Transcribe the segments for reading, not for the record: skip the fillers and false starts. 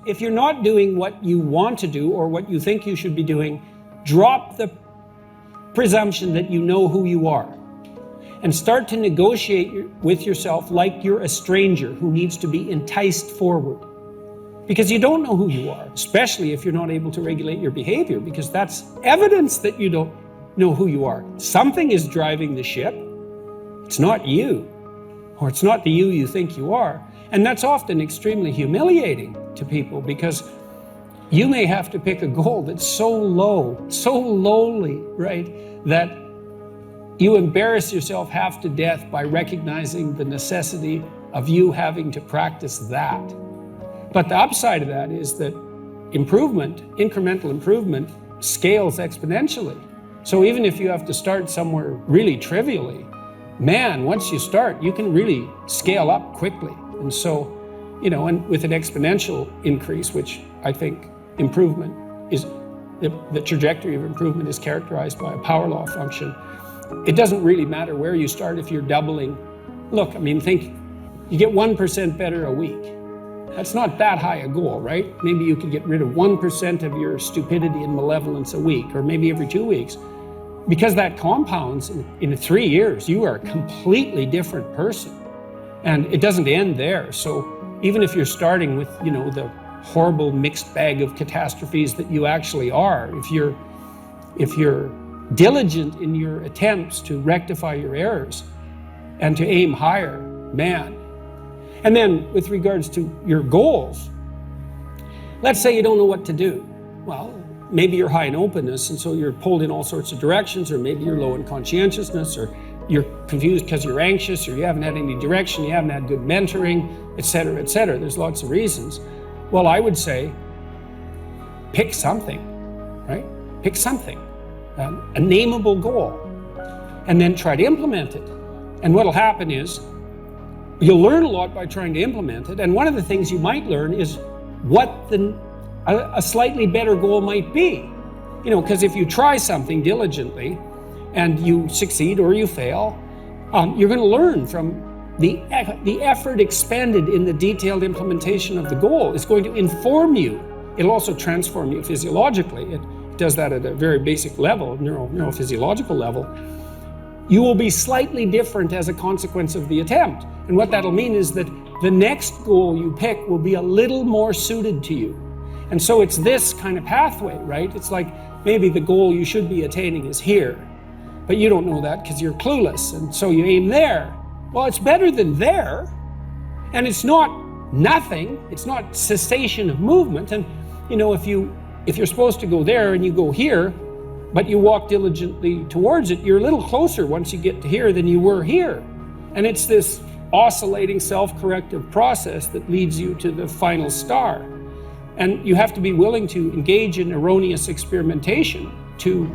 if you're not doing what you want to do or what you think you should be doing, drop the presumption that you know who you are and start to negotiate with yourself like you're a stranger who needs to be enticed forward. Because you don't know who you are, especially if you're not able to regulate your behavior, because that's evidence that you don't know who you are. Something is driving the ship. It's not you, or it's not the you think you are. And that's often extremely humiliating to people, because you may have to pick a goal that's so low, so lowly, right, that you embarrass yourself half to death by recognizing the necessity of you having to practice that. But the upside of that is that improvement, incremental improvement, scales exponentially. So even if you have to start somewhere really trivially, man, once you start, you can really scale up quickly. And so, and with an exponential increase, which I think improvement is, the trajectory of improvement is characterized by a power law function. It doesn't really matter where you start if you're doubling. Look, think you get 1% better a week. That's not that high a goal, right? Maybe you could get rid of 1% of your stupidity and malevolence a week, or maybe every 2 weeks. Because that compounds, in 3 years, you are a completely different person. And it doesn't end there. So even if you're starting with, the horrible mixed bag of catastrophes that you actually are, if you're diligent in your attempts to rectify your errors and to aim higher, man. And then with regards to your goals, let's say you don't know what to do. Well, maybe you're high in openness, and so you're pulled in all sorts of directions, or maybe you're low in conscientiousness, or you're confused because you're anxious, or you haven't had any direction, you haven't had good mentoring, et cetera, et cetera. There's lots of reasons. Well, I would say, pick something, right? Pick something, a nameable goal, and then try to implement it. And what'll happen is, you'll learn a lot by trying to implement it. And one of the things you might learn is what a slightly better goal might be. Because if you try something diligently and you succeed or you fail, you're going to learn from the effort expended in the detailed implementation of the goal. Is going to inform you. It'll also transform you physiologically. It does that at a very basic level, neurophysiological level. You will be slightly different as a consequence of the attempt. And what that'll mean is that the next goal you pick will be a little more suited to you. And so it's this kind of pathway, right? It's like maybe the goal you should be attaining is here, but you don't know that because you're clueless. And so you aim there. Well, it's better than there. And it's not nothing. It's not cessation of movement. And, if you're supposed to go there and you go here, but you walk diligently towards it, you're a little closer once you get to here than you were here. And it's this oscillating self-corrective process that leads you to the final star. And you have to be willing to engage in erroneous experimentation to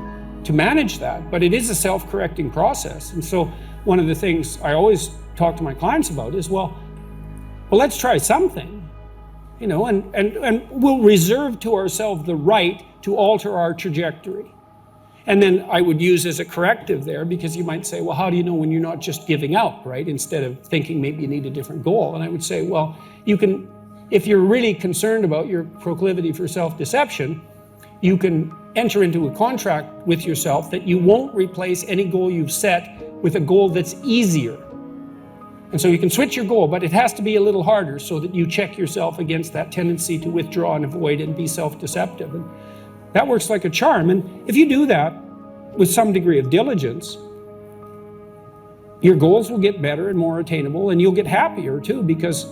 manage that, but it is a self-correcting process. And so one of the things I always talk to my clients about is, well, let's try something, and we'll reserve to ourselves the right to alter our trajectory. And then I would use as a corrective there, because you might say, well, how do you know when you're not just giving up, right? Instead of thinking maybe you need a different goal. And I would say, well, you can, if you're really concerned about your proclivity for self-deception, you can enter into a contract with yourself that you won't replace any goal you've set with a goal that's easier. And so you can switch your goal, but it has to be a little harder so that you check yourself against that tendency to withdraw and avoid and be self-deceptive. And that works like a charm. And if you do that with some degree of diligence, your goals will get better and more attainable, and you'll get happier too, because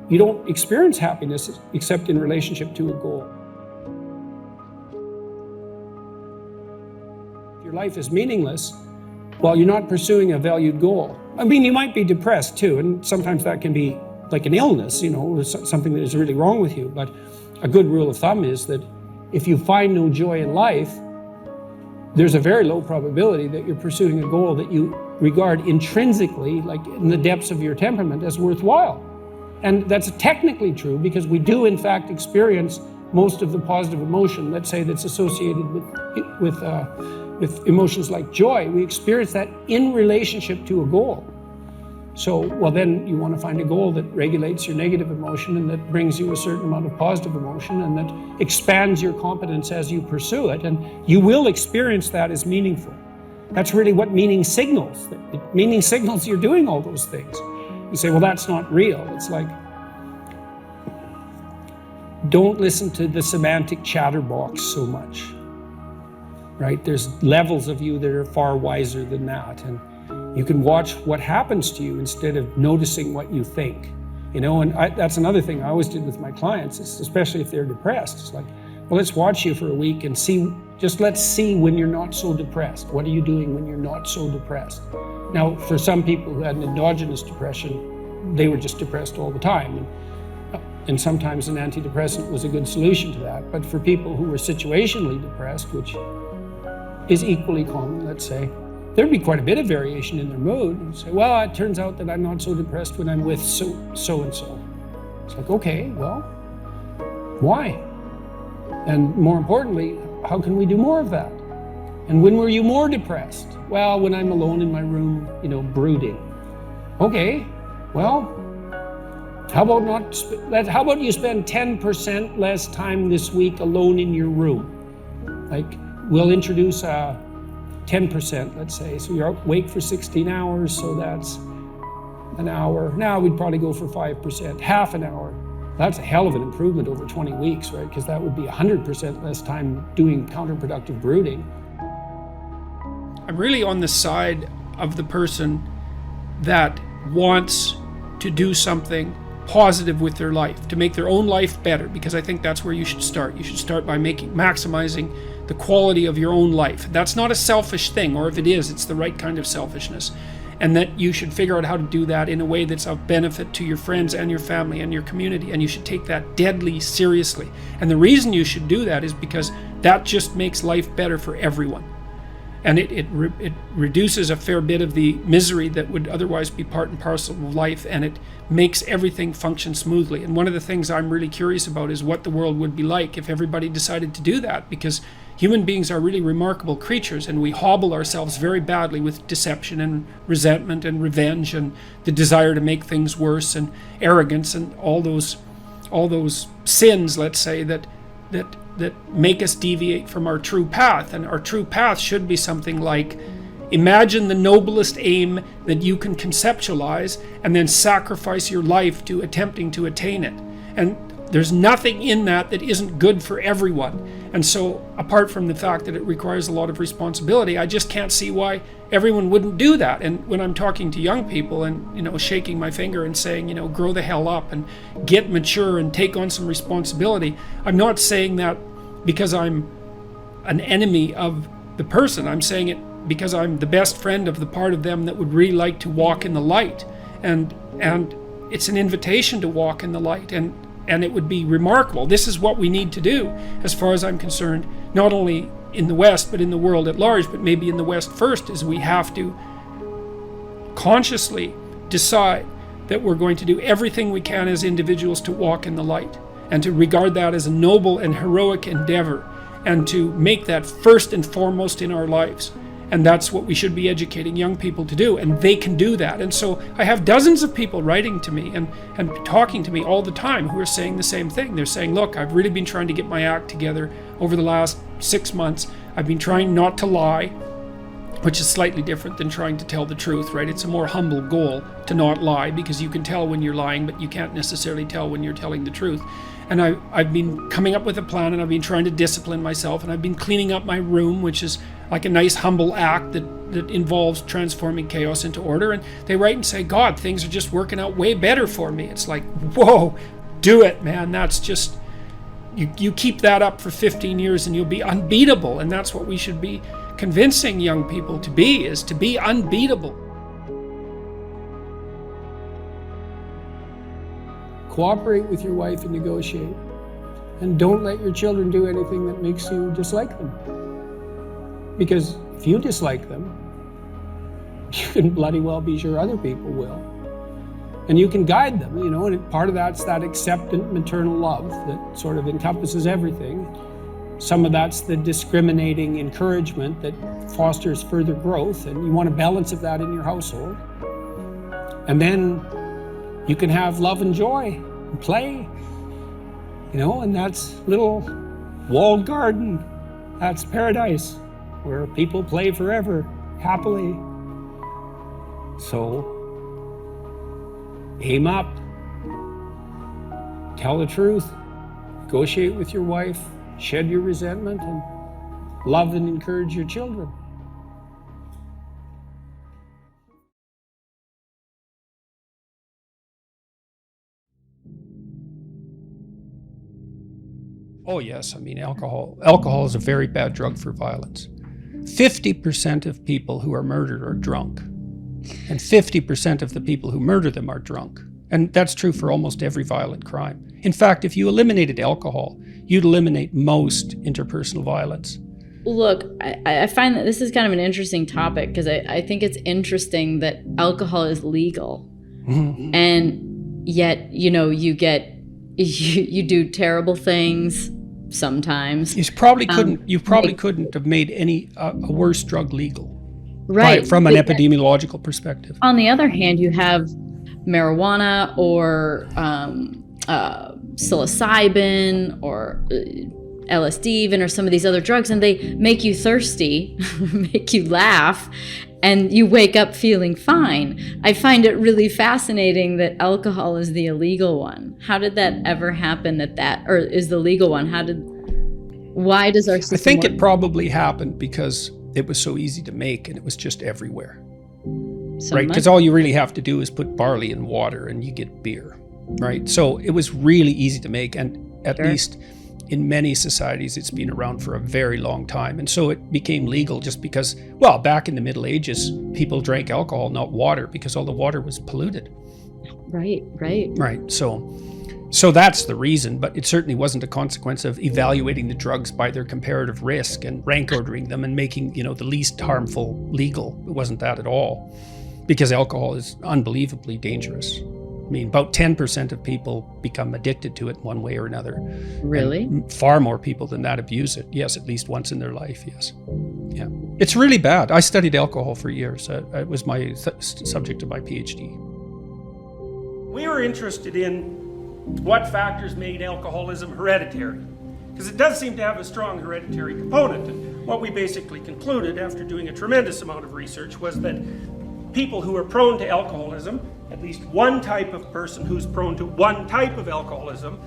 you don't experience happiness except in relationship to a goal. If your life is meaningless, well, you're not pursuing a valued goal. You might be depressed too, and sometimes that can be like an illness, something that is really wrong with you. But a good rule of thumb is that if you find no joy in life, there's a very low probability that you're pursuing a goal that you regard intrinsically, like in the depths of your temperament, as worthwhile. And that's technically true, because we do in fact experience most of the positive emotion, let's say, that's associated with emotions like joy. We experience that in relationship to a goal. So, well, then you want to find a goal that regulates your negative emotion and that brings you a certain amount of positive emotion and that expands your competence as you pursue it. And you will experience that as meaningful. That's really what meaning signals. Meaning signals you're doing all those things. You say, well, that's not real. It's like, don't listen to the semantic chatterbox so much, right? There's levels of you that are far wiser than that. And you can watch what happens to you instead of noticing what you think, and that's another thing I always did with my clients, especially if they're depressed. It's like, well, let's watch you for a week and let's see when you're not so depressed. What are you doing when you're not so depressed? Now, for some people who had an endogenous depression, they were just depressed all the time. And sometimes an antidepressant was a good solution to that. But for people who were situationally depressed, which is equally common, let's say, there'd be quite a bit of variation in their mood. And say, well, it turns out that I'm not so depressed when I'm with so-and-so. It's like, okay, well, why? And more importantly, how can we do more of that? And when were you more depressed? Well, when I'm alone in my room, brooding. Okay, well, how about you spend 10% less time this week alone in your room? Like, we'll introduce 10%, let's say. So you're awake for 16 hours, so that's an hour. Now we'd probably go for 5%, half an hour. That's a hell of an improvement over 20 weeks, right? Because that would be 100% less time doing counterproductive brooding. I'm really on the side of the person that wants to do something positive with their life, to make their own life better, because I think that's where you should start. You should start by maximizing the quality of your own life. That's not a selfish thing, or if it is, it's the right kind of selfishness. And that you should figure out how to do that in a way that's of benefit to your friends and your family and your community, and you should take that deadly seriously. And the reason you should do that is because that just makes life better for everyone. And it reduces a fair bit of the misery that would otherwise be part and parcel of life, and it makes everything function smoothly. And one of the things I'm really curious about is what the world would be like if everybody decided to do that, because human beings are really remarkable creatures, and we hobble ourselves very badly with deception and resentment and revenge and the desire to make things worse and arrogance and all those sins, let's say, that make us deviate from our true path. And our true path should be something like, imagine the noblest aim that you can conceptualize and then sacrifice your life to attempting to attain it. And there's nothing in that isn't good for everyone. And so, apart from the fact that it requires a lot of responsibility, I just can't see why everyone wouldn't do that. And when I'm talking to young people and, shaking my finger and saying, grow the hell up and get mature and take on some responsibility, I'm not saying that because I'm an enemy of the person. I'm saying it because I'm the best friend of the part of them that would really like to walk in the light. And it's an invitation to walk in the light. And it would be remarkable. This is what we need to do, as far as I'm concerned, not only in the West, but in the world at large, but maybe in the West first, is we have to consciously decide that we're going to do everything we can as individuals to walk in the light, and to regard that as a noble and heroic endeavor, and to make that first and foremost in our lives. And that's what we should be educating young people to do, and they can do that. And so I have dozens of people writing to me and talking to me all the time who are saying the same thing. They're saying, look, I've really been trying to get my act together over the last 6 months. I've been trying not to lie, which is slightly different than trying to tell the truth, right? It's a more humble goal to not lie, because you can tell when you're lying, but you can't necessarily tell when you're telling the truth. And I've been coming up with a plan, and I've been trying to discipline myself, and I've been cleaning up my room, which is like a nice humble act that involves transforming chaos into order. And they write and say, God, things are just working out way better for me. It's like, whoa, do it, man. That's just, you keep that up for 15 years and you'll be unbeatable. And that's what we should be convincing young people to be, is to be unbeatable. Cooperate with your wife and negotiate. And don't let your children do anything that makes you dislike them. Because if you dislike them, you can bloody well be sure other people will. And you can guide them, and part of that's that acceptant maternal love that sort of encompasses everything. Some of that's the discriminating encouragement that fosters further growth, and you want a balance of that in your household. And then you can have love and joy and play, and that's little walled garden. That's paradise where people play forever, happily. So, aim up, tell the truth, negotiate with your wife, shed your resentment, and love and encourage your children. Oh yes, alcohol is a very bad drug for violence. 50% of people who are murdered are drunk, and 50% of the people who murder them are drunk. And that's true for almost every violent crime. In fact, if you eliminated alcohol, you'd eliminate most interpersonal violence. Look, I find that this is kind of an interesting topic because I think it's interesting that alcohol is legal. Mm-hmm. And yet, you do terrible things sometimes. You probably couldn't have made any a worse drug legal, right? From an epidemiological perspective. On the other hand, you have marijuana or psilocybin or LSD even, or some of these other drugs, and they make you thirsty, make you laugh, and you wake up feeling fine. I find it really fascinating that alcohol is the illegal one. How did that ever happen or is the legal one? Why does our system I think it probably happened because it was so easy to make and it was just everywhere. Right? Because all you really have to do is put barley in water and you get beer, right? So it was really easy to make, and at least in many societies, it's been around for a very long time. And so it became legal just because, back in the Middle Ages, people drank alcohol, not water, because all the water was polluted. Right. So that's the reason, but it certainly wasn't a consequence of evaluating the drugs by their comparative risk and rank ordering them and making, the least harmful legal. It wasn't that at all, because alcohol is unbelievably dangerous. About 10% of people become addicted to it one way or another. Really? And far more people than that abuse it. Yes, at least once in their life, yes. Yeah. It's really bad. I studied alcohol for years. It was my subject of my PhD. We were interested in what factors made alcoholism hereditary, because it does seem to have a strong hereditary component. And what we basically concluded after doing a tremendous amount of research was that people who are prone to alcoholism, at least one type of person who's prone to one type of alcoholism,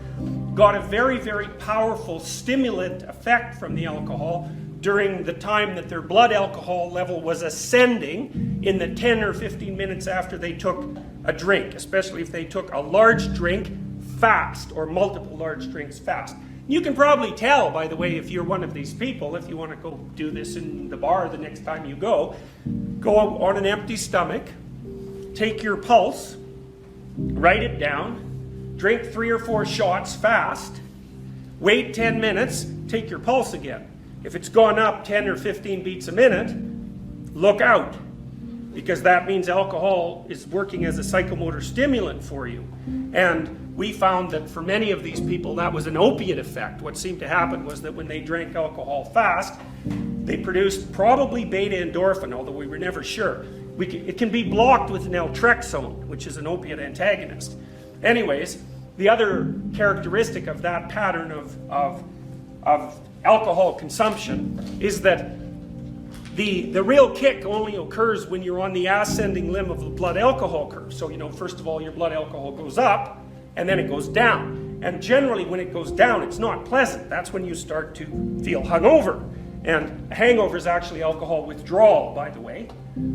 got a very, very powerful stimulant effect from the alcohol during the time that their blood alcohol level was ascending in the 10 or 15 minutes after they took a drink, especially if they took a large drink fast or multiple large drinks fast. You can probably tell, by the way, if you're one of these people, if you want to go do this in the bar the next time you go on an empty stomach, take your pulse, write it down, drink 3 or 4 shots fast, wait 10 minutes, take your pulse again. If it's gone up 10 or 15 beats a minute, look out, because that means alcohol is working as a psychomotor stimulant for you. And we found that for many of these people, that was an opiate effect. What seemed to happen was that when they drank alcohol fast, they produced probably beta endorphin, although we were never sure. It can be blocked with naltrexone, which is an opiate antagonist. Anyways, the other characteristic of that pattern of alcohol consumption is that the real kick only occurs when you're on the ascending limb of the blood alcohol curve. So, first of all, your blood alcohol goes up, and then it goes down. And generally, when it goes down, it's not pleasant. That's when you start to feel hungover. And a hangover is actually alcohol withdrawal, by the way.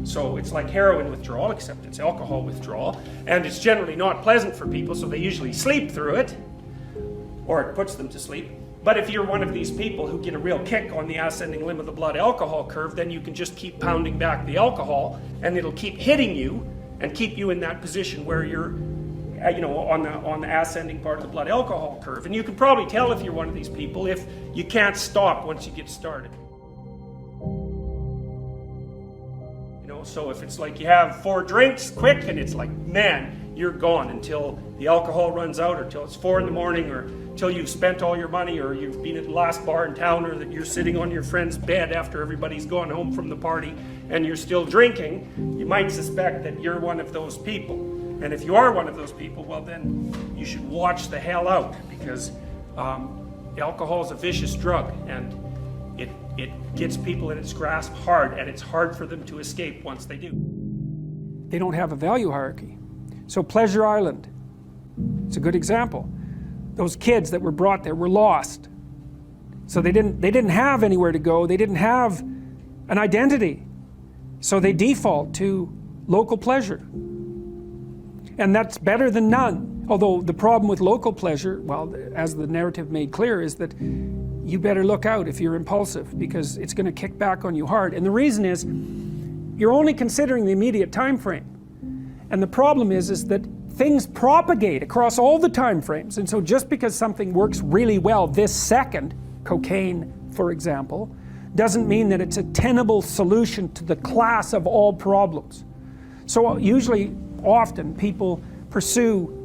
So it's like heroin withdrawal, except it's alcohol withdrawal. And it's generally not pleasant for people, so they usually sleep through it, or it puts them to sleep. But if you're one of these people who get a real kick on the ascending limb of the blood alcohol curve, then you can just keep pounding back the alcohol, and it'll keep hitting you and keep you in that position where you're on the ascending part of the blood alcohol curve. And you can probably tell if you're one of these people if you can't stop once you get started. So if it's like you have 4 drinks quick, and it's like, man, you're gone until the alcohol runs out, or till it's 4 a.m, or till you've spent all your money, or you've been at the last bar in town, or that you're sitting on your friend's bed after everybody's gone home from the party, and you're still drinking, you might suspect that you're one of those people. And if you are one of those people, well then you should watch the hell out, because alcohol is a vicious drug, and it gets people in its grasp hard, and it's hard for them to escape once they do. They don't have a value hierarchy. So Pleasure Island, it's a good example. Those kids that were brought there were lost. So they didn't have anywhere to go. They didn't have an identity. So they default to local pleasure. And that's better than none. Although the problem with local pleasure, well, as the narrative made clear, is that you better look out if you're impulsive, because it's going to kick back on you hard. And the reason is, you're only considering the immediate time frame. And the problem is that things propagate across all the time frames. And so just because something works really well this second, cocaine, for example, doesn't mean that it's a tenable solution to the class of all problems. So usually, often, people pursue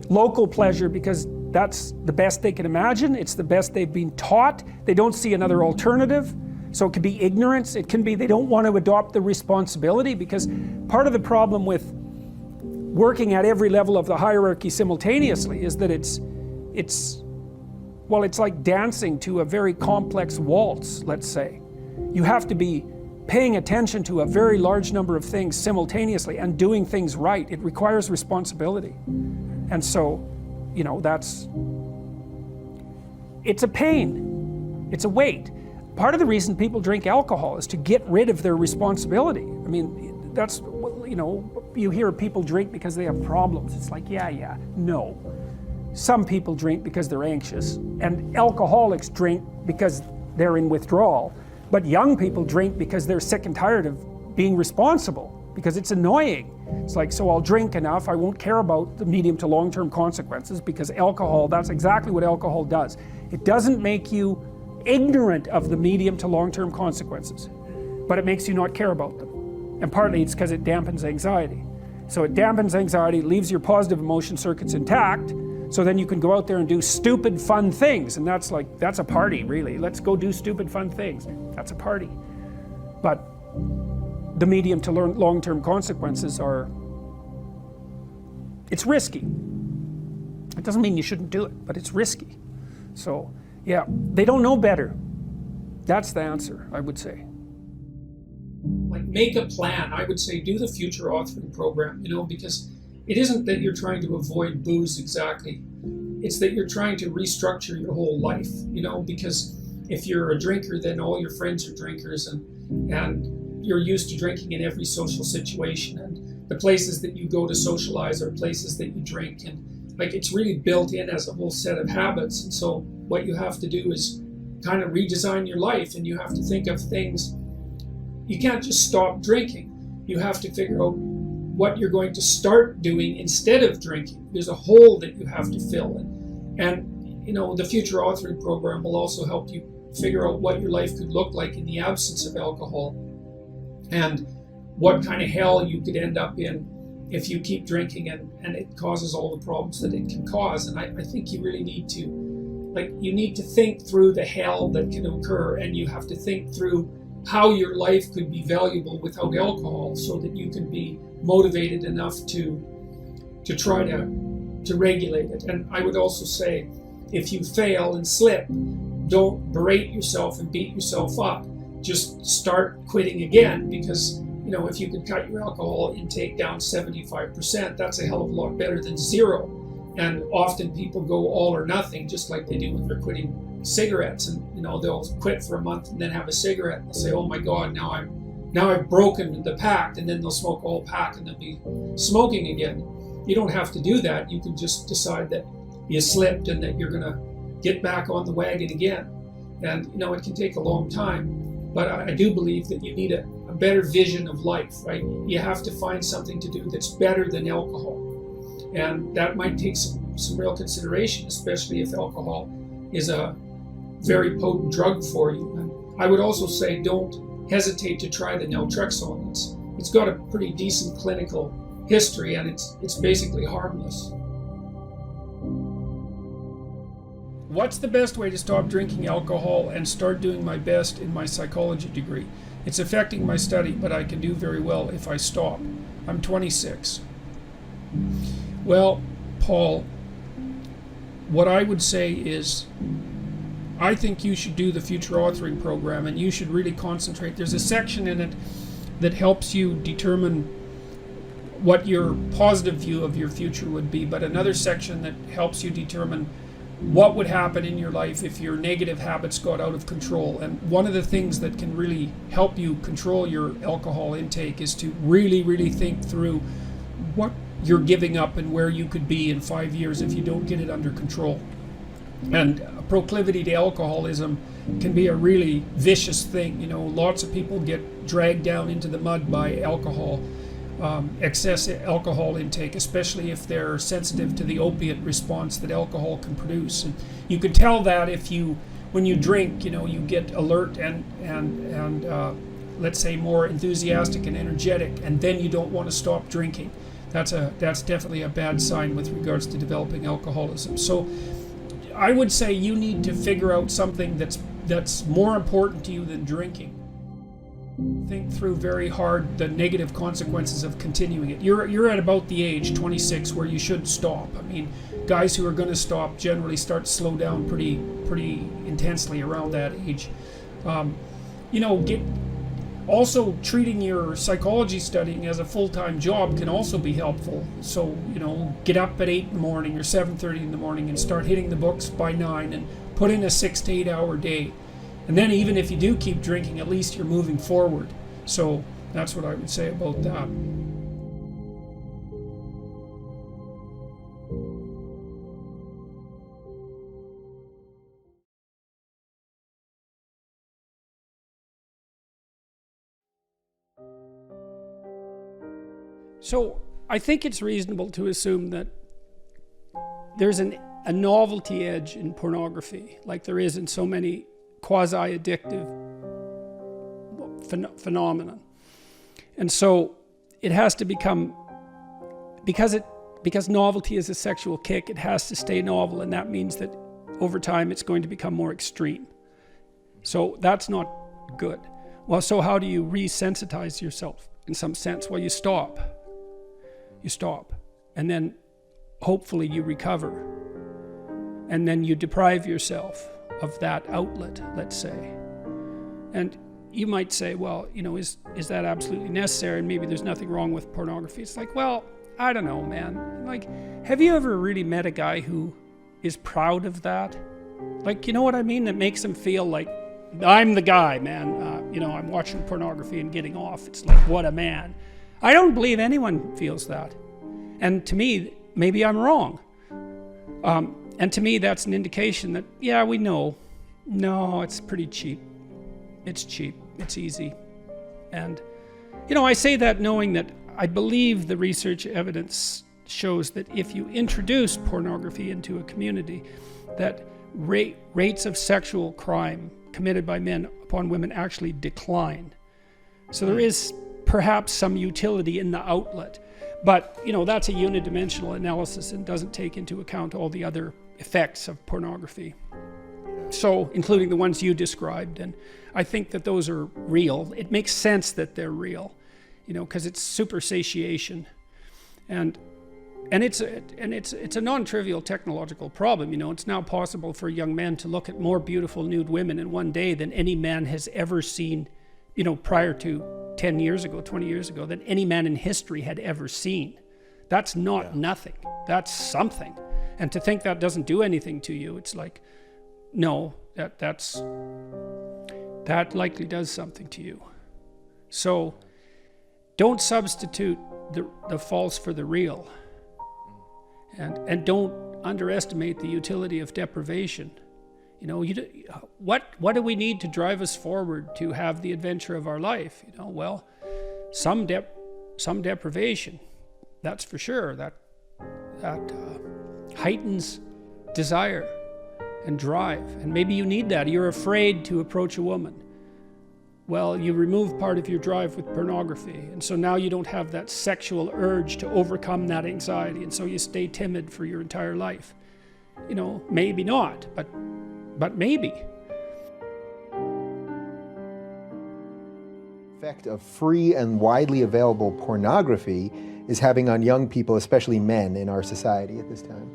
local pleasure because that's the best they can imagine. It's the best they've been taught. They don't see another alternative. So it can be ignorance. It can be they don't want to adopt the responsibility, because part of the problem with working at every level of the hierarchy simultaneously is that it's like dancing to a very complex waltz, let's say. You have to be paying attention to a very large number of things simultaneously and doing things right. It requires responsibility. And so, you know, it's a pain. It's a weight. Part of the reason people drink alcohol is to get rid of their responsibility. I mean, that's, you know, you hear people drink because they have problems. It's like, yeah, no. Some people drink because they're anxious, and alcoholics drink because they're in withdrawal. But young people drink because they're sick and tired of being responsible, because it's annoying. It's like, so I'll drink enough, I won't care about the medium to long-term consequences, because alcohol, that's exactly what alcohol does. It doesn't make you ignorant of the medium to long-term consequences, but it makes you not care about them. And partly it's because it dampens anxiety. So it dampens anxiety, leaves your positive emotion circuits intact, so then you can go out there and do stupid fun things. And that's a party, really. Let's go do stupid fun things. That's a party. But the medium to long-term consequences it's risky. It doesn't mean you shouldn't do it, but it's risky. So, yeah, they don't know better. That's the answer, I would say. Like, make a plan. I would say do the future authoring program, you know, because it isn't that you're trying to avoid booze exactly. It's that you're trying to restructure your whole life, you know, because if you're a drinker, then all your friends are drinkers, and you're used to drinking in every social situation, and the places that you go to socialize are places that you drink, and like it's really built in as a whole set of habits. And so what you have to do is kind of redesign your life, and you have to think of things. You can't just stop drinking. You have to figure out what you're going to start doing instead of drinking. There's a hole that you have to fill in. And you know, the future authoring program will also help you figure out what your life could look like in the absence of alcohol, and what kind of hell you could end up in if you keep drinking and it causes all the problems that it can cause. And I think you really need to think through the hell that can occur, and you have to think through how your life could be valuable without alcohol, so that you can be motivated enough to try to regulate it. And I would also say, if you fail and slip, don't berate yourself and beat yourself up. Just start quitting again, because you know, if you could cut your alcohol intake down 75%, that's a hell of a lot better than zero. And often people go all or nothing, just like they do when they're quitting cigarettes. And you know, they'll quit for a month and then have a cigarette, and they'll say, oh my God, now I've broken the pact, and then they'll smoke a whole pack and they'll be smoking again. You don't have to do that. You can just decide that you slipped and that you're gonna get back on the wagon again. And you know, it can take a long time, but I do believe that you need a better vision of life, right? You have to find something to do that's better than alcohol. And that might take some real consideration, especially if alcohol is a very potent drug for you. And I would also say, don't hesitate to try the naltrexone. It's got a pretty decent clinical history, and it's basically harmless. What's the best way to stop drinking alcohol and start doing my best in my psychology degree? It's affecting my study, but I can do very well if I stop. I'm 26. Well, Paul, what I would say is, I think you should do the future authoring program, and you should really concentrate. There's a section in it that helps you determine what your positive view of your future would be, but another section that helps you determine what would happen in your life if your negative habits got out of control. And one of the things that can really help you control your alcohol intake is to really, really think through what you're giving up and where you could be in 5 years if you don't get it under control. And a proclivity to alcoholism can be a really vicious thing. You know, lots of people get dragged down into the mud by alcohol, excessive alcohol intake, especially if they're sensitive to the opiate response that alcohol can produce. And you can tell that when you drink, you know, you get alert and let's say more enthusiastic and energetic, and then you don't want to stop drinking. That's definitely a bad sign with regards to developing alcoholism. So I would say you need to figure out something that's more important to you than drinking. Think through very hard the negative consequences of continuing it. You're at about the age, 26, where you should stop. I mean, guys who are going to stop generally start to slow down pretty intensely around that age. You know, also treating your psychology studying as a full-time job can also be helpful. So, you know, get up at 8 in the morning or 7:30 in the morning and start hitting the books by 9 and put in a 6 to 8 hour day. And then even if you do keep drinking, at least you're moving forward. So that's what I would say about that. So I think it's reasonable to assume that there's a novelty edge in pornography, like there is in so many quasi-addictive phenomenon. And so it has to become, because novelty is a sexual kick, it has to stay novel, and that means that over time it's going to become more extreme. So that's not good. Well, so how do you resensitize yourself in some sense? Well, you stop. You stop. And then hopefully you recover. And then you deprive yourself of that outlet, let's say. And you might say, well, you know, is that absolutely necessary? And maybe there's nothing wrong with pornography. It's like, well, I don't know, man. Like, have you ever really met a guy who is proud of that? Like, you know what I mean? That makes him feel like, I'm the guy, man. You know, I'm watching pornography and getting off. It's like, what a man. I don't believe anyone feels that. And to me, maybe I'm wrong. And to me, that's an indication that, yeah, we know. No, it's pretty cheap. It's cheap. It's easy. And, you know, I say that knowing that I believe the research evidence shows that if you introduce pornography into a community, that rates of sexual crime committed by men upon women actually decline. So there is perhaps some utility in the outlet. But, you know, that's a unidimensional analysis and doesn't take into account all the other effects of pornography. So, including the ones you described. And I think that those are real. It makes sense that they're real, you know, because it's super satiation. And it's a non-trivial technological problem. You know, it's now possible for young men to look at more beautiful nude women in one day than any man has ever seen, you know, prior to 10 years ago, 20 years ago, than any man in history had ever seen. That's not nothing. That's something. And to think that doesn't do anything to you, it's like, no, that likely does something to you. So don't substitute the false for the real. And don't underestimate the utility of deprivation. You know, what do we need to drive us forward to have the adventure of our life? You know, well, some deprivation, that's for sure. That heightens desire and drive, and maybe you need that. You're afraid to approach a woman. Well, you remove part of your drive with pornography, and so now you don't have that sexual urge to overcome that anxiety, and so you stay timid for your entire life. You know, maybe not, but maybe. effect of free and widely available pornography is having on young people, especially men in our society at this time?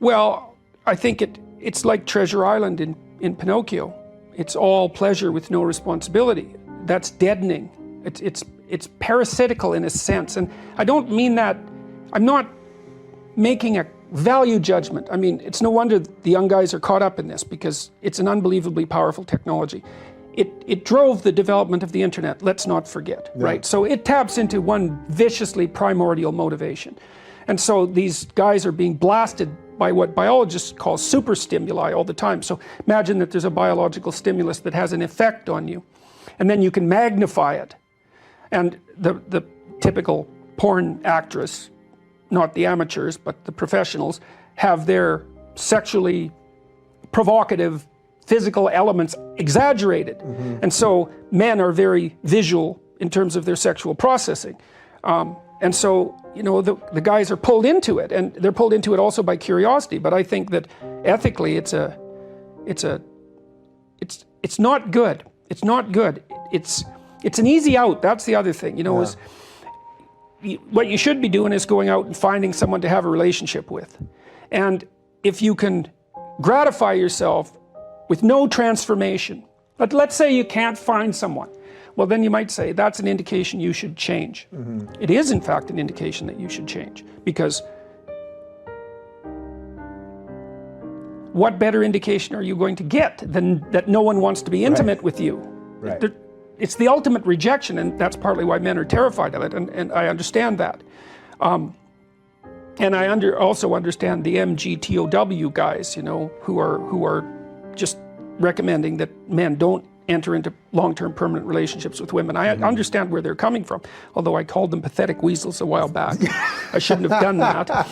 Well, I think it's like Treasure Island in Pinocchio. It's all pleasure with no responsibility. That's deadening. It's parasitical in a sense. And I don't mean that, I'm not making a value judgment. I mean, it's no wonder the young guys are caught up in this, because it's an unbelievably powerful technology. It drove the development of the internet, let's not forget, right? So it taps into one viciously primordial motivation. And so these guys are being blasted by what biologists call super stimuli all the time. So imagine that there's a biological stimulus that has an effect on you, and then you can magnify it. And the typical porn actress, not the amateurs, but the professionals, have their sexually provocative physical elements exaggerated. And so men are very visual in terms of their sexual processing. And so, you know, the guys are pulled into it, and they're pulled into it also by curiosity. But I think that ethically it's not good. It's not good. It's an easy out. That's the other thing, you know, is what you should be doing is going out and finding someone to have a relationship with. And if you can gratify yourself with no transformation, but let's say you can't find someone, well, then you might say that's an indication you should change. It is, in fact, an indication that you should change, because what better indication are you going to get than that no one wants to be intimate with you? It's the ultimate rejection, and that's partly why men are terrified of it, and I understand that. And I also understand the MGTOW guys, you know, who are just recommending that men don't enter into long-term permanent relationships with women. I understand where they're coming from, although I called them pathetic weasels a while back. I shouldn't have done that.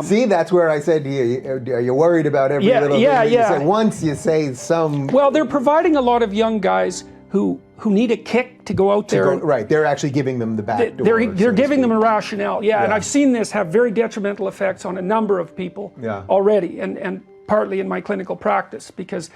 See, that's where I said to you, are you worried about every little thing? You say, once you say some... Well, they're providing a lot of young guys who need a kick to go out there. Right, they're actually giving them the back door. They're giving them a rationale, and I've seen this have very detrimental effects on a number of people already, and partly in my clinical practice, because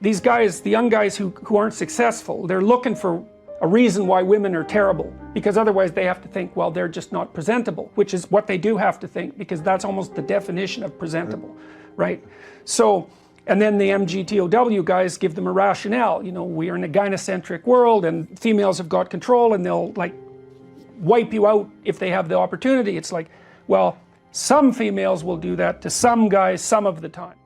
these guys, the young guys who aren't successful, they're looking for a reason why women are terrible, because otherwise they have to think, well, they're just not presentable, which is what they do have to think, because that's almost the definition of presentable, right? So, and then the MGTOW guys give them a rationale. You know, we are in a gynocentric world, and females have got control, and they'll like wipe you out if they have the opportunity. It's like, well, some females will do that to some guys some of the time.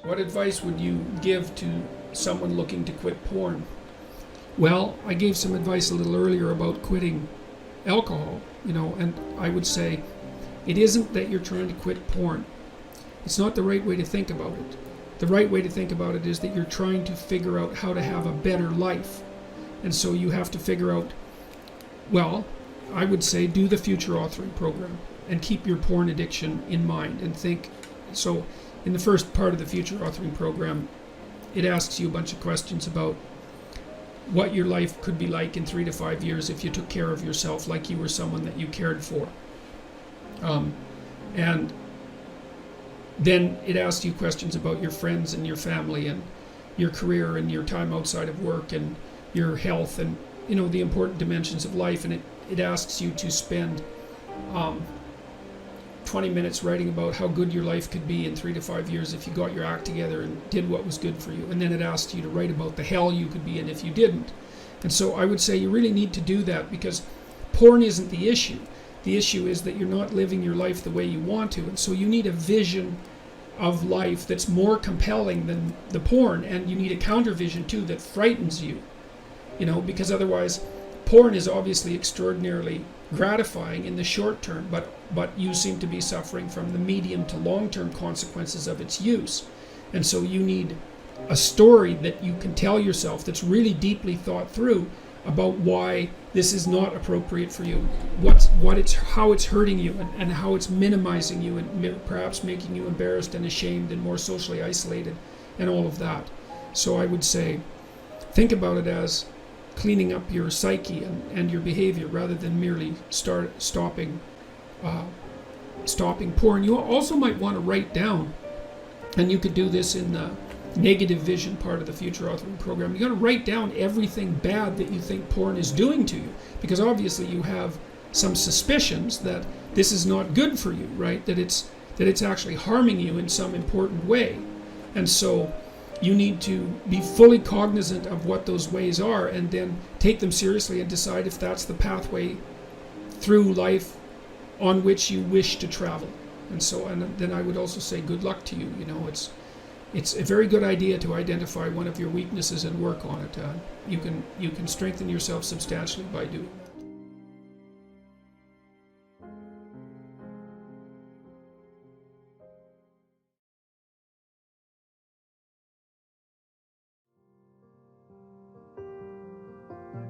What advice would you give to someone looking to quit porn? Well, I gave some advice a little earlier about quitting alcohol, you know, and I would say it isn't that you're trying to quit porn. It's not the right way to think about it. The right way to think about it is that you're trying to figure out how to have a better life. And so you have to figure out, well, I would say do the future authoring program and keep your porn addiction in mind and think. So in the first part of the future authoring program, it asks you a bunch of questions about what your life could be like in 3 to 5 years if you took care of yourself like you were someone that you cared for. And then it asks you questions about your friends and your family and your career and your time outside of work and your health and, you know, the important dimensions of life. And it asks you to spend 20 minutes writing about how good your life could be in 3 to 5 years if you got your act together and did what was good for you. And then it asks you to write about the hell you could be in if you didn't. And so I would say you really need to do that, because porn isn't the issue. The issue is that you're not living your life the way you want to. And so you need a vision of life that's more compelling than the porn, and you need a counter vision too that frightens you, you know, because otherwise porn is obviously extraordinarily gratifying in the short term, but you seem to be suffering from the medium to long-term consequences of its use. And so you need a story that you can tell yourself that's really deeply thought through about why this is not appropriate for you, how it's hurting you, and how it's minimizing you and perhaps making you embarrassed and ashamed and more socially isolated and all of that. So I would say think about it as cleaning up your psyche and your behavior rather than merely stopping porn. You also might want to write down, and you could do this in negative vision part of the future authoring program. You got to write down everything bad that you think porn is doing to you, because obviously you have some suspicions that this is not good for you, right? That it's actually harming you in some important way. And so you need to be fully cognizant of what those ways are, and then take them seriously and decide if that's the pathway through life on which you wish to travel. And so, and then I would also say good luck to you. You know, it's a very good idea to identify one of your weaknesses and work on it. You can strengthen yourself substantially by doing that.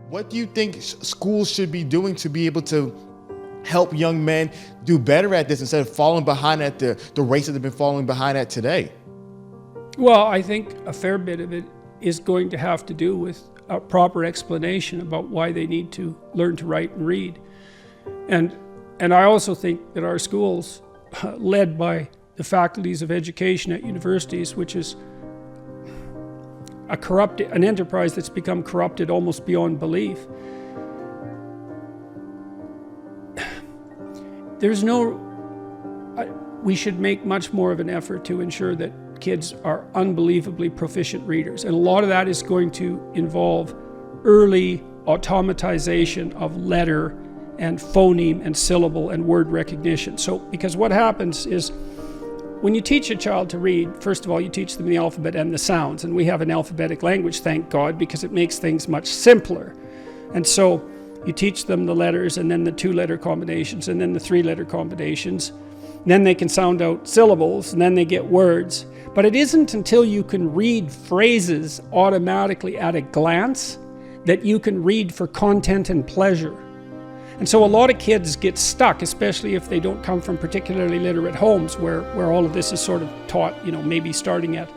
What do you think schools should be doing to be able to help young men do better at this instead of falling behind at the race that they've been falling behind at today? Well, I think a fair bit of it is going to have to do with a proper explanation about why they need to learn to write and read. And I also think that our schools, led by the faculties of education at universities, which is an enterprise that's become corrupted almost beyond belief. We should make much more of an effort to ensure that kids are unbelievably proficient readers. And a lot of that is going to involve early automatization of letter and phoneme and syllable and word recognition. So, because what happens is, when you teach a child to read, first of all, you teach them the alphabet and the sounds. And we have an alphabetic language, thank God, because it makes things much simpler. And so you teach them the letters, and then the 2-letter combinations, and then the 3-letter combinations. And then they can sound out syllables, and then they get words. But it isn't until you can read phrases automatically at a glance that you can read for content and pleasure. And so a lot of kids get stuck, especially if they don't come from particularly literate homes where all of this is sort of taught, you know, maybe starting at,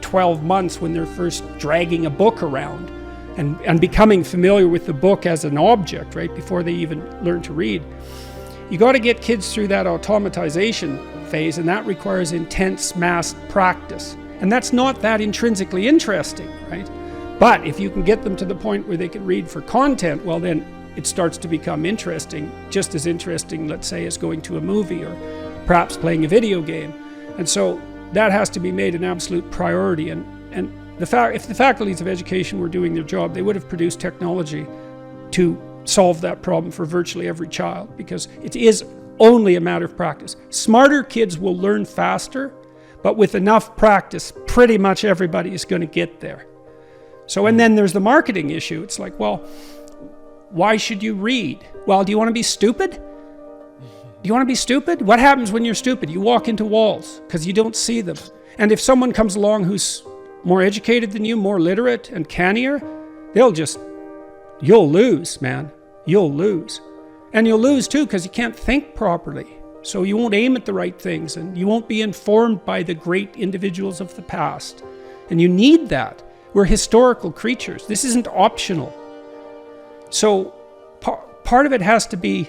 12 months when they're first dragging a book around and becoming familiar with the book as an object, right, before they even learn to read. You got to get kids through that automatization phase, and that requires intense mass practice. And that's not that intrinsically interesting, right? But if you can get them to the point where they can read for content, well, then it starts to become interesting, just as interesting, let's say, as going to a movie or perhaps playing a video game. And so that has to be made an absolute priority. And if the faculties of education were doing their job, they would have produced technology to solve that problem for virtually every child, because it is only a matter of practice. Smarter kids will learn faster, but with enough practice, pretty much everybody is going to get there. So, and then there's the marketing issue. It's like, well, why should you read? Well, do you want to be stupid? Do you want to be stupid? What happens when you're stupid? You walk into walls because you don't see them. And if someone comes along who's more educated than you, more literate and cannier, you'll lose, man. You'll lose. And you'll lose too because you can't think properly. So you won't aim at the right things, and you won't be informed by the great individuals of the past. And you need that. We're historical creatures. This isn't optional. So part of it has to be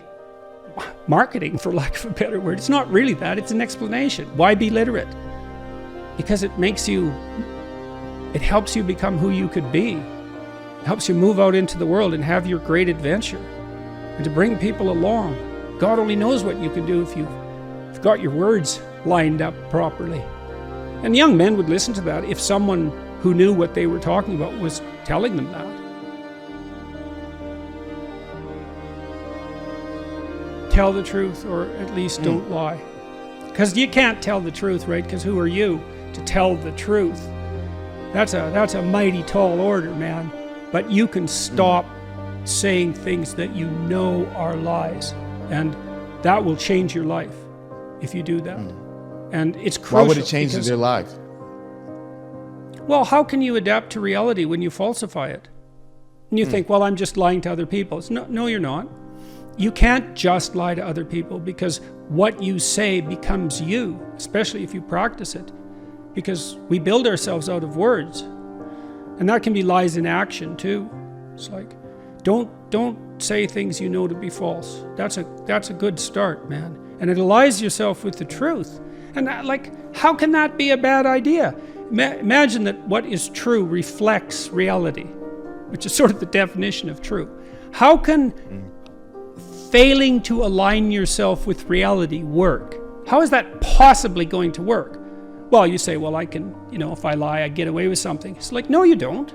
marketing, for lack of a better word. It's not really that. It's an explanation. Why be literate? Because it helps you become who you could be. It helps you move out into the world and have your great adventure, and to bring people along. God only knows what you can do if you've got your words lined up properly. And young men would listen to that if someone who knew what they were talking about was telling them that. Tell the truth, or at least don't lie. Because you can't tell the truth, right? Because who are you to tell the truth? That's a mighty tall order, man. But you can stop saying things that you know are lies. And that will change your life if you do that. And it's crucial. Why would it change their lives? Well, how can you adapt to reality when you falsify it? And you think, well, I'm just lying to other people. No, you're not. You can't just lie to other people, because what you say becomes you, especially if you practice it. Because we build ourselves out of words. And that can be lies in action too. It's like, don't say things you know to be false. That's a good start, man. And it aligns yourself with the truth. And how can that be a bad idea? Imagine that what is true reflects reality, which is sort of the definition of true. How can failing to align yourself with reality work? How is that possibly going to work? Well, you say, well, I can, if I lie, I get away with something. It's like, no, you don't.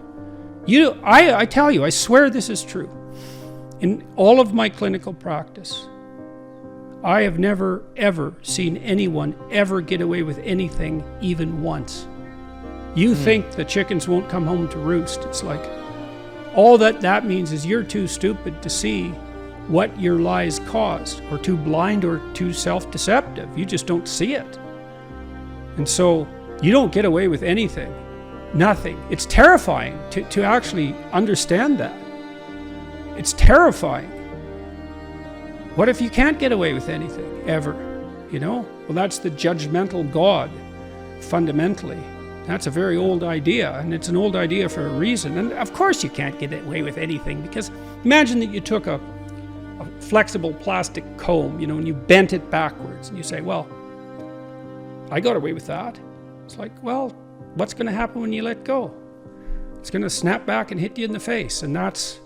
I tell you, I swear this is true. In all of my clinical practice, I have never, ever seen anyone ever get away with anything even once. You think the chickens won't come home to roost. It's like, all that means is you're too stupid to see what your lies caused, or too blind or too self-deceptive. You just don't see it. And so you don't get away with anything. Nothing. It's terrifying to actually understand that. It's terrifying. What if you can't get away with anything, ever? Well, that's the judgmental God, fundamentally. That's a very old idea, and it's an old idea for a reason. And of course you can't get away with anything, because imagine that you took a flexible plastic comb, and you bent it backwards, and you say, well, I got away with that. It's like, well, what's going to happen when you let go? It's going to snap back and hit you in the face, and that's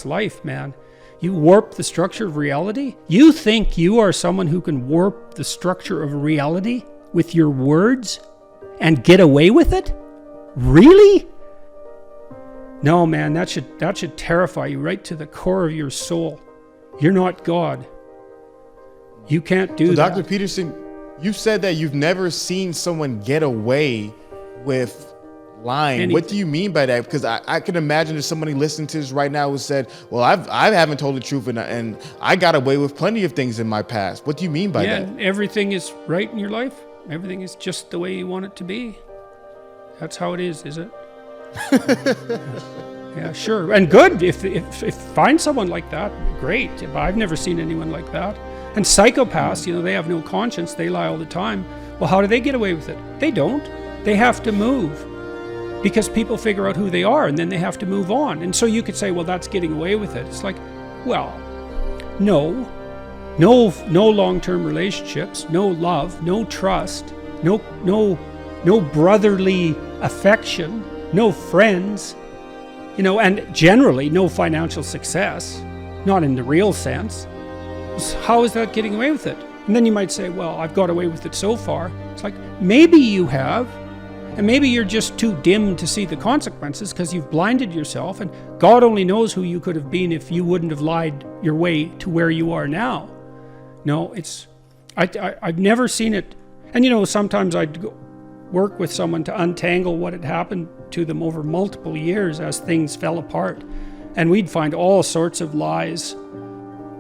life, man. You warp the structure of reality? You think you are someone who can warp the structure of reality with your words and get away with it? Really? No, man, that should terrify you right to the core of your soul. You're not God. You can't do that. Dr. Peterson, you said that you've never seen someone get away with lying. Anything. What do you mean by that? Because I can imagine if somebody listening to this right now who said, well, I haven't told the truth and I got away with plenty of things in my past. What do you mean by that? And everything is right in your life. Everything is just the way you want it to be. That's how it is it? Yeah, sure. And good. If find someone like that, great. But I've never seen anyone like that. And psychopaths, they have no conscience. They lie all the time. Well, how do they get away with it? They don't. They have to move. Because people figure out who they are, and then they have to move on. And so you could say, well, that's getting away with it. It's like, well, no long-term relationships, no love, no trust, no brotherly affection, no friends, and generally no financial success, not in the real sense. How is that getting away with it? And then you might say, well, I've got away with it so far. It's like, maybe you have. And maybe you're just too dim to see the consequences because you've blinded yourself, and God only knows who you could have been if you wouldn't have lied your way to where you are now. No, I've never seen it. And sometimes I'd work with someone to untangle what had happened to them over multiple years as things fell apart. And we'd find all sorts of lies.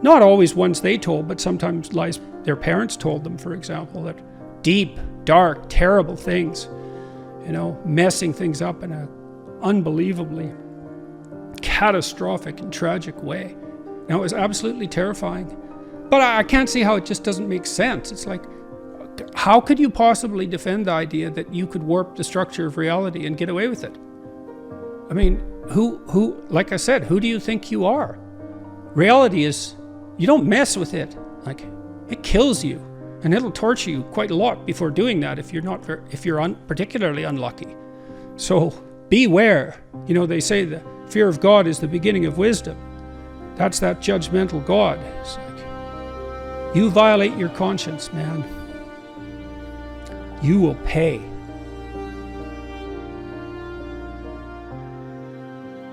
Not always ones they told, but sometimes lies their parents told them, for example, that deep, dark, terrible things. Messing things up in an unbelievably catastrophic and tragic way. Now, it was absolutely terrifying. But I can't see how it just doesn't make sense. It's like, how could you possibly defend the idea that you could warp the structure of reality and get away with it? I mean, who, like I said, who do you think you are? Reality is, you don't mess with it. Like, it kills you. And it'll torture you quite a lot before doing that if you're particularly unlucky. So beware. They say the fear of God is the beginning of wisdom. That's that judgmental God. It's like, you violate your conscience, man. You will pay.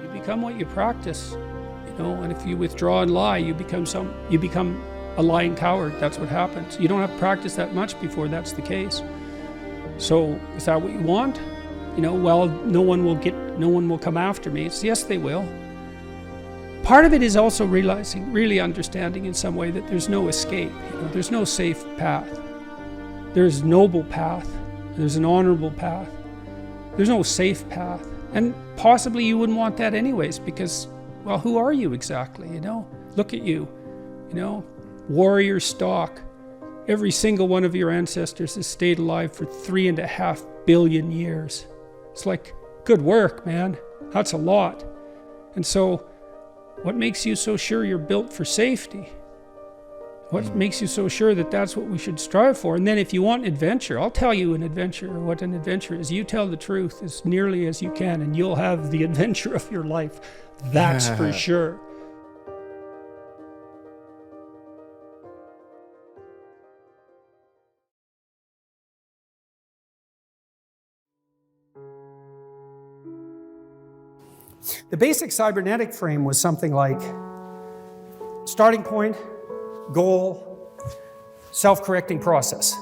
You become what you practice, and if you withdraw and lie, you become a lying coward. That's what happens. You don't have to practice that much before that's the case. So is that what you want? Well, no one will come after me. Yes, they will. Part of it is also really understanding in some way that there's no escape. There's no safe path. There's a noble path. There's an honorable path. There's no safe path. And possibly you wouldn't want that anyways, because, well, who are you exactly? Look at you. Warrior stock. Every single one of your ancestors has stayed alive for 3.5 billion years. It's like, good work, man. That's a lot. And so, what makes you so sure you're built for safety? What makes you so sure that that's what we should strive for? And then if you want adventure, I'll tell you what an adventure is. You tell the truth as nearly as you can, and you'll have the adventure of your life. That's for sure. The basic cybernetic frame was something like starting point, goal, self-correcting process.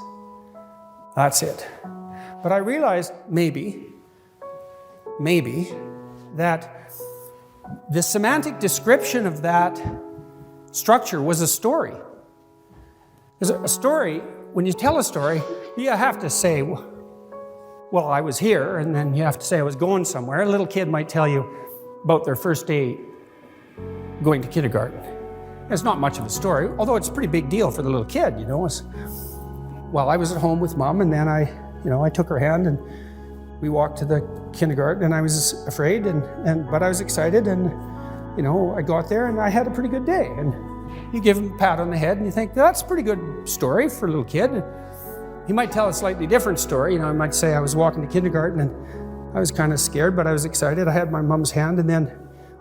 That's it. But I realized maybe, that the semantic description of that structure was a story. Because a story, when you tell a story, you have to say, well, I was here, and then you have to say I was going somewhere. A little kid might tell you about their first day going to kindergarten. It's not much of a story, although it's a pretty big deal for the little kid, you know. Well, I was at home with Mom, and then I took her hand and we walked to the kindergarten, and I was afraid, but I was excited, and I got there and I had a pretty good day. And you give him a pat on the head and you think, that's a pretty good story for a little kid. He might tell a slightly different story. I might say I was walking to kindergarten and I was kind of scared, but I was excited. I had my mom's hand, and then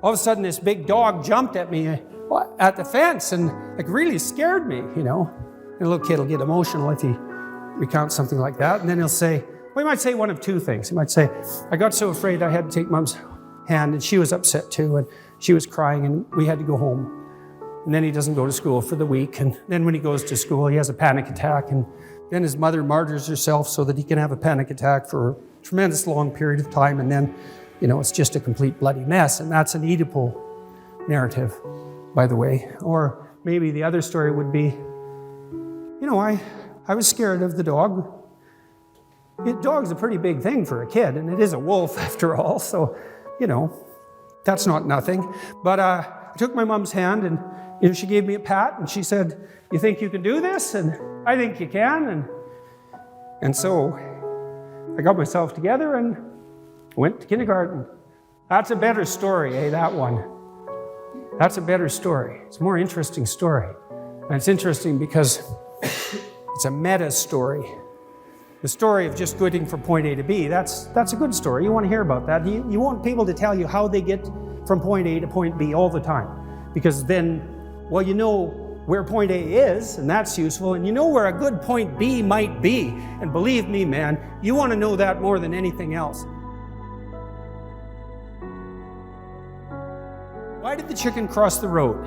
all of a sudden this big dog jumped at me at the fence and really scared me, And a little kid will get emotional if he recounts something like that. And then he'll say, he might say one of two things. He might say, I got so afraid I had to take Mom's hand, and she was upset too, and she was crying, and we had to go home. And then he doesn't go to school for the week. And then when he goes to school, he has a panic attack, and then his mother martyrs herself so that he can have a panic attack for a tremendous long period of time, and then, it's just a complete bloody mess. And that's an Oedipal narrative, by the way. Or maybe the other story would be, I was scared of the dog. Dog's a pretty big thing for a kid, and it is a wolf after all, so, that's not nothing. But I took my mom's hand, and she gave me a pat, and she said, you think you can do this? And I think you can. And so I got myself together and went to kindergarten. That's a better story, that one. That's a better story. It's a more interesting story. And it's interesting because it's a meta story. The story of just getting from point A to B, that's a good story. You want to hear about that. You want people to tell you how they get from point A to point B all the time. Because then, where point A is, and that's useful, and where a good point B might be. And believe me, man, you want to know that more than anything else. Why did the chicken cross the road?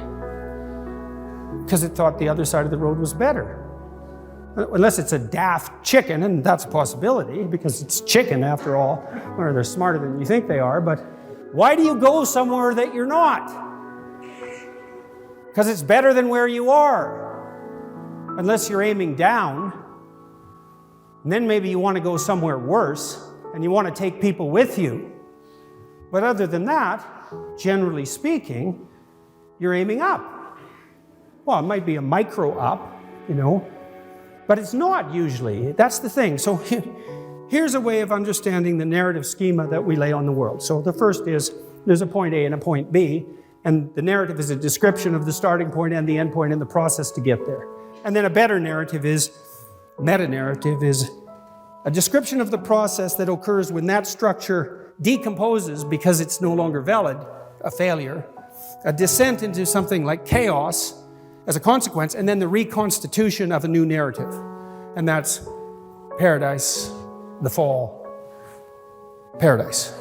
Because it thought the other side of the road was better. Unless it's a daft chicken, and that's a possibility, because it's chicken after all, or they're smarter than you think they are, but why do you go somewhere that you're not? Because it's better than where you are. Unless you're aiming down, and then maybe you want to go somewhere worse, and you want to take people with you. But other than that, generally speaking, you're aiming up. Well, it might be a micro up, but it's not usually. That's the thing. So here's a way of understanding the narrative schema that we lay on the world. So the first is there's a point A and a point B, and the narrative is a description of the starting point and the end point and the process to get there. And then a better narrative is, meta-narrative is a description of the process that occurs when that structure decomposes because it's no longer valid, a failure, a descent into something like chaos as a consequence, and then the reconstitution of a new narrative. And that's paradise, the fall, paradise.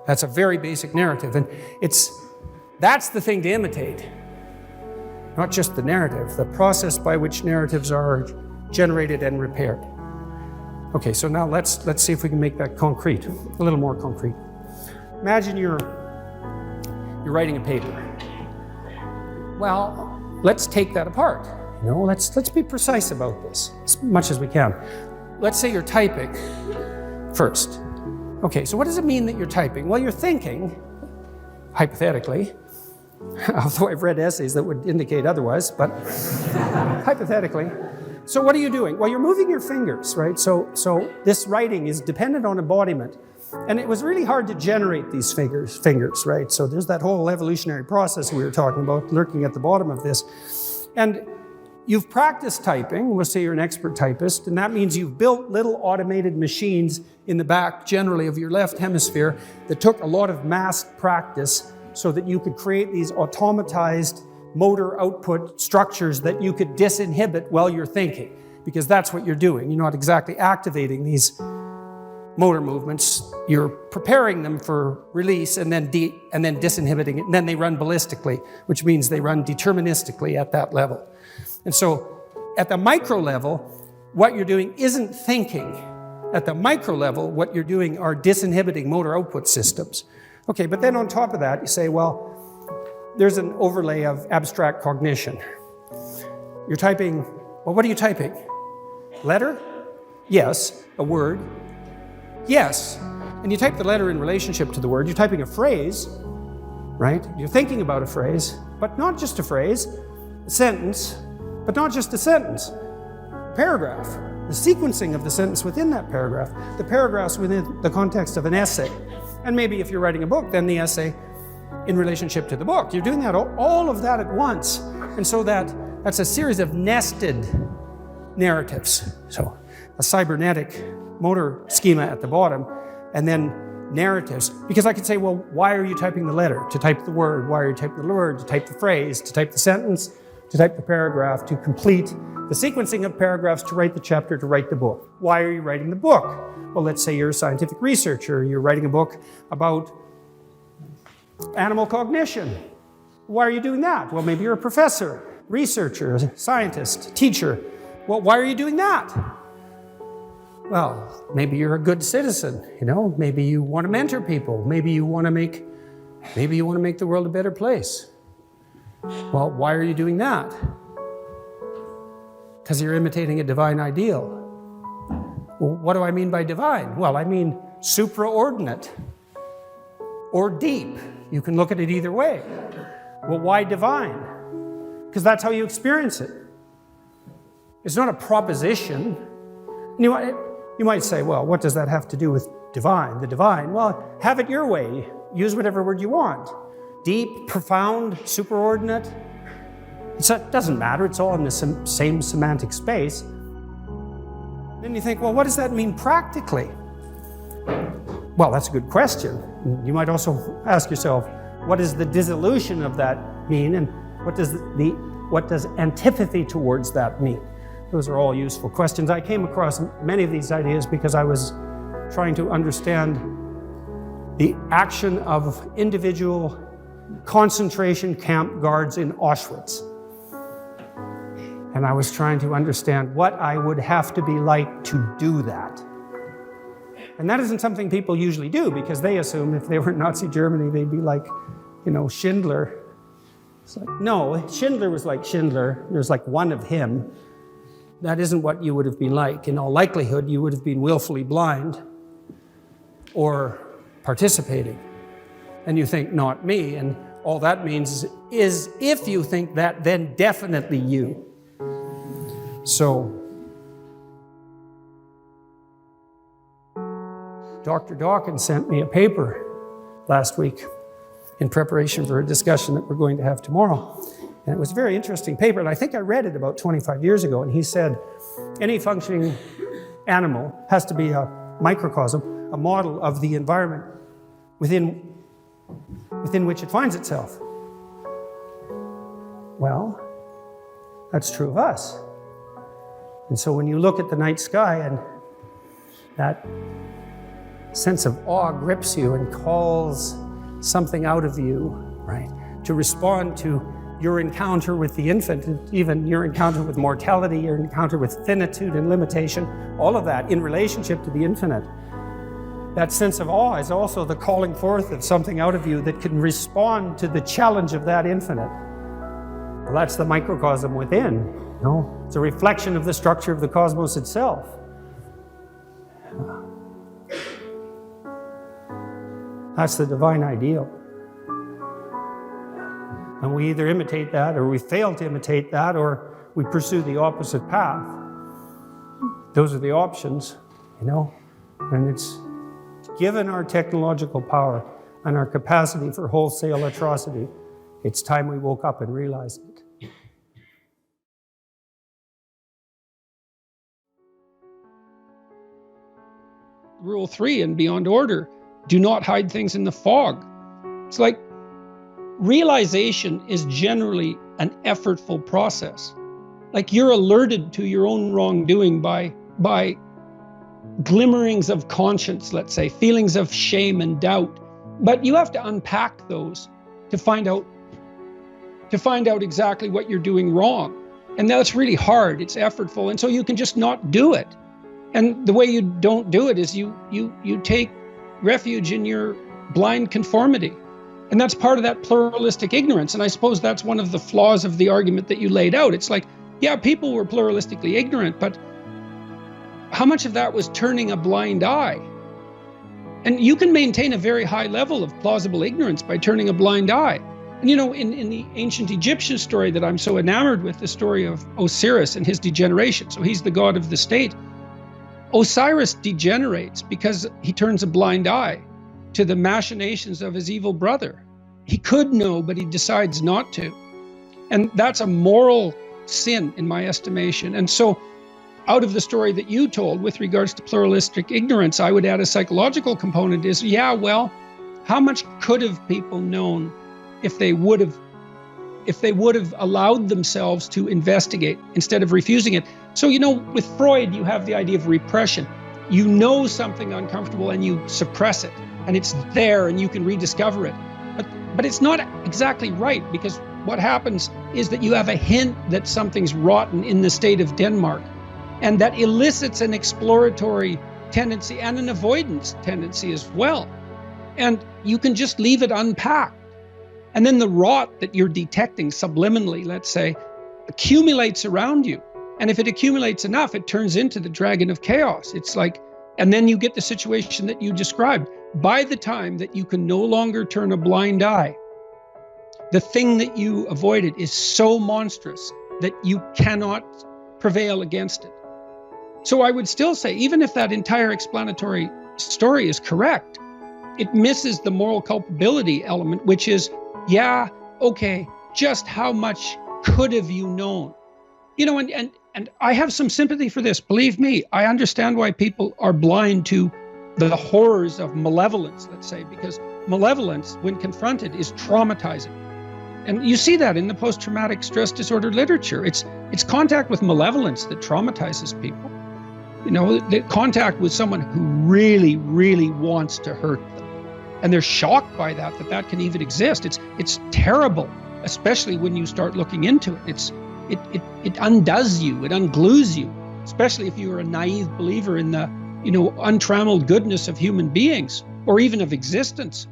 That's a very basic narrative, and that's the thing to imitate. Not just the narrative, the process by which narratives are generated and repaired. Okay, so now let's see if we can make that concrete, a little more concrete. Imagine you're writing a paper. Well, let's take that apart. Let's be precise about this as much as we can. Let's say you're typing first. Okay, so what does it mean that you're typing? Well, you're thinking, hypothetically, although I've read essays that would indicate otherwise, but hypothetically. So what are you doing? Well, you're moving your fingers, right? So this writing is dependent on embodiment. And it was really hard to generate these fingers, right? So there's that whole evolutionary process we were talking about lurking at the bottom of this. And you've practiced typing. Let's say you're an expert typist, and that means you've built little automated machines in the back, generally of your left hemisphere, that took a lot of massed practice so that you could create these automatized motor output structures that you could disinhibit while you're thinking, because that's what you're doing. You're not exactly activating these motor movements. You're preparing them for release and then disinhibiting it, and then they run ballistically, which means they run deterministically at that level. And so at the micro level, what you're doing isn't thinking. At the micro level, what you're doing are disinhibiting motor output systems. Okay, but then on top of that, you say, well, there's an overlay of abstract cognition. You're typing, well, what are you typing? Letter? Yes. A word? Yes. And you type the letter in relationship to the word. You're typing a phrase, right? You're thinking about a phrase, but not just a phrase, a sentence, but not just a sentence, a paragraph, the sequencing of the sentence within that paragraph, the paragraphs within the context of an essay. And maybe if you're writing a book, then the essay in relationship to the book. You're doing that, all of that at once. And so that's a series of nested narratives. So a cybernetic motor schema at the bottom, and then narratives. Because I could say, well, why are you typing the letter? To type the word. Why are you typing the word? To type the phrase, to type the sentence, to type the paragraph, to complete the sequencing of paragraphs, to write the chapter, to write the book. Why are you writing the book? Well, let's say you're a scientific researcher. You're writing a book about animal cognition. Why are you doing that? Well, maybe you're a professor, researcher, scientist, teacher. Well, why are you doing that? Well, maybe you're a good citizen, maybe you want to mentor people, maybe you want to make the world a better place. Well, why are you doing that? Because you're imitating a divine ideal. Well, what do I mean by divine? Well, I mean supraordinate or deep. You can look at it either way. Well, why divine? Because that's how you experience it. It's not a proposition. You might say, well, what does that have to do with divine? The divine? Well, have it your way. Use whatever word you want. Deep, profound, superordinate. It doesn't matter. It's all in the same semantic space. Then you think, well, what does that mean practically? Well, that's a good question. You might also ask yourself, what does the dissolution of that mean, and what does antipathy towards that mean? Those are all useful questions. I came across many of these ideas because I was trying to understand the action of individual concentration camp guards in Auschwitz. And I was trying to understand what I would have to be like to do that. And that isn't something people usually do, because they assume if they were in Nazi Germany, they'd be like, Schindler. It's like, no, Schindler was like Schindler. There's like one of him. That isn't what you would have been like. In all likelihood, you would have been willfully blind or participating. And you think, not me. And all that means is if you think that, then definitely you. So, Dr. Dawkins sent me a paper last week in preparation for a discussion that we're going to have tomorrow. And it was a very interesting paper, and I think I read it about 25 years ago, and he said, any functioning animal has to be a microcosm, a model of the environment within which it finds itself. Well, that's true of us. And so when you look at the night sky and that sense of awe grips you and calls something out of you, right, to respond to your encounter with the infinite, even your encounter with mortality, your encounter with finitude and limitation, all of that in relationship to the infinite. That sense of awe is also the calling forth of something out of you that can respond to the challenge of that infinite. Well, that's the microcosm within. It's a reflection of the structure of the cosmos itself. That's the divine ideal. And we either imitate that, or we fail to imitate that, or we pursue the opposite path. Those are the options, and it's given our technological power and our capacity for wholesale atrocity, it's time we woke up and realized it. rule 3 in Beyond Order, do not hide things in the fog. It's like realization is generally an effortful process. Like you're alerted to your own wrongdoing by glimmerings of conscience, let's say, feelings of shame and doubt. But you have to unpack those to find out exactly what you're doing wrong. And that's really hard. It's effortful. And so you can just not do it. And the way you don't do it is you take refuge in your blind conformity. And that's part of that pluralistic ignorance. And I suppose that's one of the flaws of the argument that you laid out. It's like, yeah, people were pluralistically ignorant, but how much of that was turning a blind eye? And you can maintain a very high level of plausible ignorance by turning a blind eye. And in the ancient Egyptian story that I'm so enamored with, the story of Osiris and his degeneration. So he's the god of the state. Osiris degenerates because he turns a blind eye to the machinations of his evil brother. He could know, but he decides not to. And that's a moral sin in my estimation. And so out of the story that you told with regards to pluralistic ignorance, I would add a psychological component is, how much could have people known if they would have allowed themselves to investigate instead of refusing it? So, with Freud, you have the idea of repression. You know something uncomfortable and you suppress it, and it's there and you can rediscover it. But it's not exactly right, because what happens is that you have a hint that something's rotten in the state of Denmark, and that elicits an exploratory tendency and an avoidance tendency as well. And you can just leave it unpacked. And then the rot that you're detecting subliminally, let's say, accumulates around you. And if it accumulates enough, it turns into the dragon of chaos. It's like, and then you get the situation that you described. By the time that you can no longer turn a blind eye, the thing that you avoided is so monstrous that you cannot prevail against it. So I would still say, even if that entire explanatory story is correct, it misses the moral culpability element, which is, just how much could have you known? And I have some sympathy for this. Believe me, I understand why people are blind to the horrors of malevolence, let's say, because malevolence, when confronted, is traumatizing. And you see that in the post-traumatic stress disorder literature. It's contact with malevolence that traumatizes people. The contact with someone who really, really wants to hurt them. And they're shocked by that can even exist. It's terrible, especially when you start looking into it. It undoes you, it unglues you, especially if you are a naive believer in the, untrammeled goodness of human beings, or even of existence.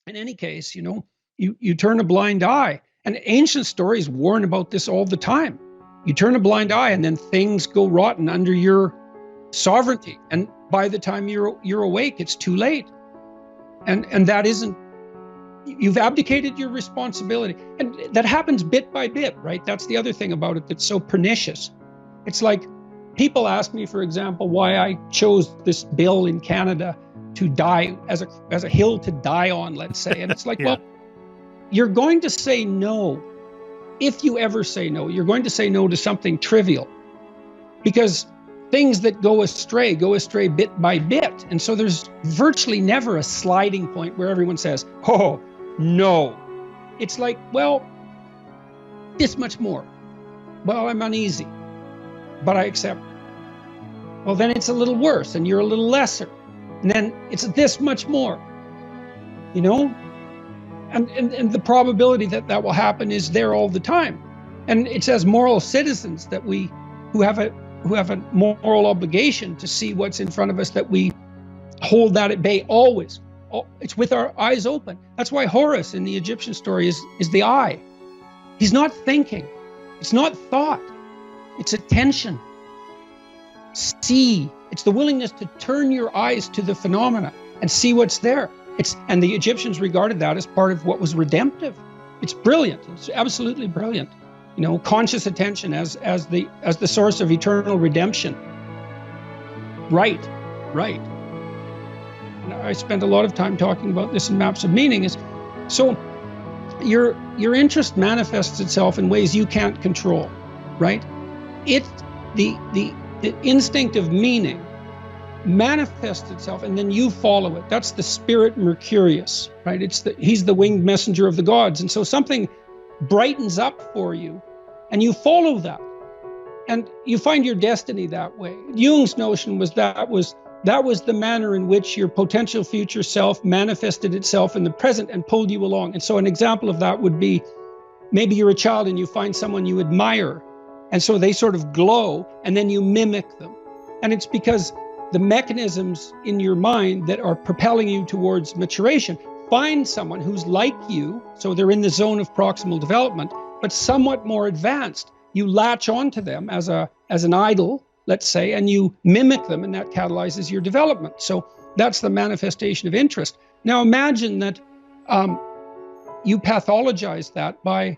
In any case, you turn a blind eye, and ancient stories warn about this all the time. You turn a blind eye and then things go rotten under your sovereignty. And by the time you're awake, it's too late. And that isn't, you've abdicated your responsibility. And that happens bit by bit, right? That's the other thing about it that's so pernicious. It's like, people ask me, for example, why I chose this bill in Canada to die as a hill to die on, let's say. And it's like, well, you're going to say no. If you ever say no, you're going to say no to something trivial, because things that go astray bit by bit. And so there's virtually never a sliding point where everyone says, oh, no. It's like, well, this much more. Well, I'm uneasy, but I accept. Well, then it's a little worse and you're a little lesser. And then it's this much more, And the probability that will happen is there all the time. And it's as moral citizens that who have a moral obligation to see what's in front of us, that we hold that at bay always. It's with our eyes open. That's why Horus in the Egyptian story is the eye. He's not thinking. It's not thought. It's attention. See. It's the willingness to turn your eyes to the phenomena and see what's there. And the Egyptians regarded that as part of what was redemptive. It's brilliant. It's absolutely brilliant. Conscious attention as the source of eternal redemption. Right. And I spent a lot of time talking about this in Maps of Meaning. So your interest manifests itself in ways you can't control, right? The the instinct of meaning manifests itself, and then you follow it. That's the spirit Mercurius, right? He's the winged messenger of the gods. And so something brightens up for you, and you follow that. And you find your destiny that way. Jung's notion was that was the manner in which your potential future self manifested itself in the present and pulled you along. And so an example of that would be, maybe you're a child and you find someone you admire, and so they sort of glow, and then you mimic them. And it's because the mechanisms in your mind that are propelling you towards maturation find someone who's like you, so they're in the zone of proximal development, but somewhat more advanced. You latch onto them as an idol, let's say, and you mimic them, and that catalyzes your development. So that's the manifestation of interest. Now imagine that you pathologize that by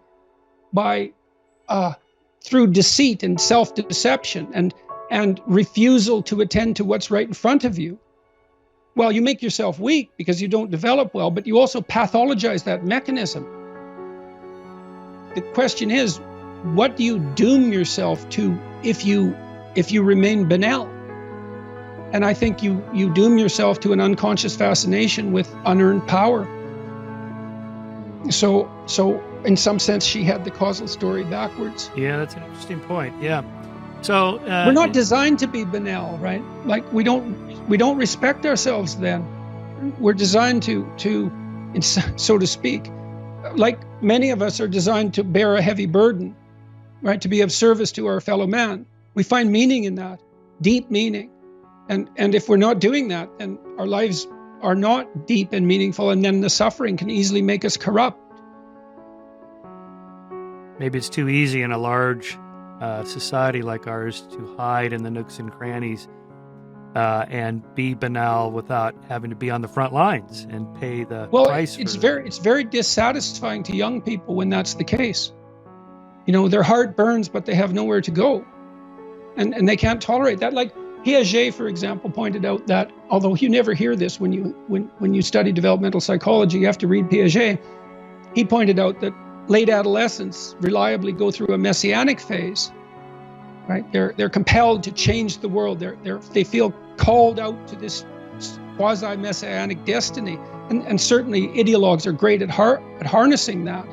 through deceit and self-deception and refusal to attend to what's right in front of you. Well, you make yourself weak because you don't develop well, but you also pathologize that mechanism. The question is, what do you doom yourself to if you remain banal? And I think you doom yourself to an unconscious fascination with unearned power. So in some sense, she had the causal story backwards. Yeah, that's an interesting point. Yeah. So we're not designed to be banal, right? Like we don't respect ourselves then. We're designed to, so to speak, like many of us are designed to bear a heavy burden, right? To be of service to our fellow man. We find meaning in that, deep meaning. And if we're not doing that, then our lives are not deep and meaningful, and then the suffering can easily make us corrupt. Maybe it's too easy in a large society like ours to hide in the nooks and crannies and be banal without having to be on the front lines and pay the price. It's very dissatisfying to young people when that's the case. You know, their heart burns, but they have nowhere to go, and they can't tolerate that. Like Piaget, for example, pointed out that, although you never hear this when you study developmental psychology, you have to read Piaget. He pointed out that late adolescents reliably go through a messianic phase, right? They're compelled to change the world. They feel called out to this quasi-messianic destiny, and certainly ideologues are great at harnessing that,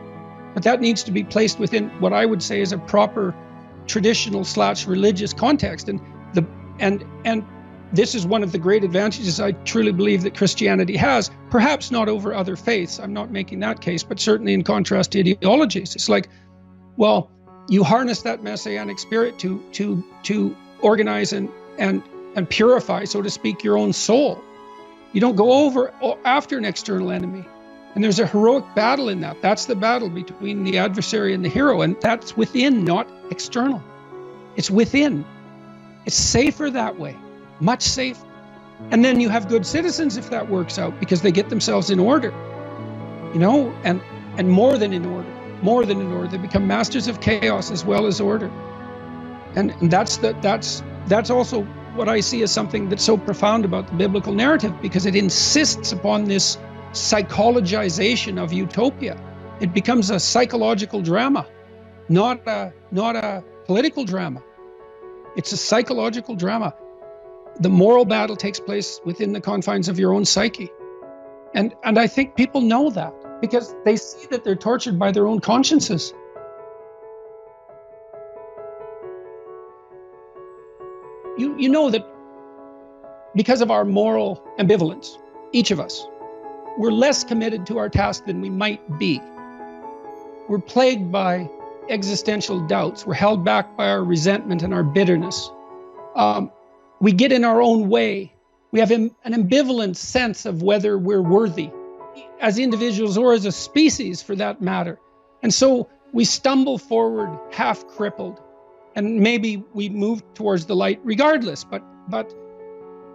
but that needs to be placed within what I would say is a proper traditional/religious context, and this is one of the great advantages I truly believe that Christianity has, perhaps not over other faiths. I'm not making that case, but certainly in contrast to ideologies. It's like, well, you harness that messianic spirit to organize and purify, so to speak, your own soul. You don't go over after an external enemy. And there's a heroic battle in that. That's the battle between the adversary and the hero, and that's within, not external. It's within. It's safer that way. Much safer. And then you have good citizens if that works out, because they get themselves in order, you know, and more than in order. They become masters of chaos as well as order. And that's also what I see as something that's so profound about the biblical narrative, because it insists upon this psychologization of utopia. It becomes a psychological drama, not a political drama. It's a psychological drama. The moral battle takes place within the confines of your own psyche. And I think people know that because they see that they're tortured by their own consciences. You know that because of our moral ambivalence, each of us, we're less committed to our task than we might be. We're plagued by existential doubts. We're held back by our resentment and our bitterness. We get in our own way. We have an ambivalent sense of whether we're worthy, as individuals or as a species for that matter. And so we stumble forward half crippled, and maybe we move towards the light regardless, but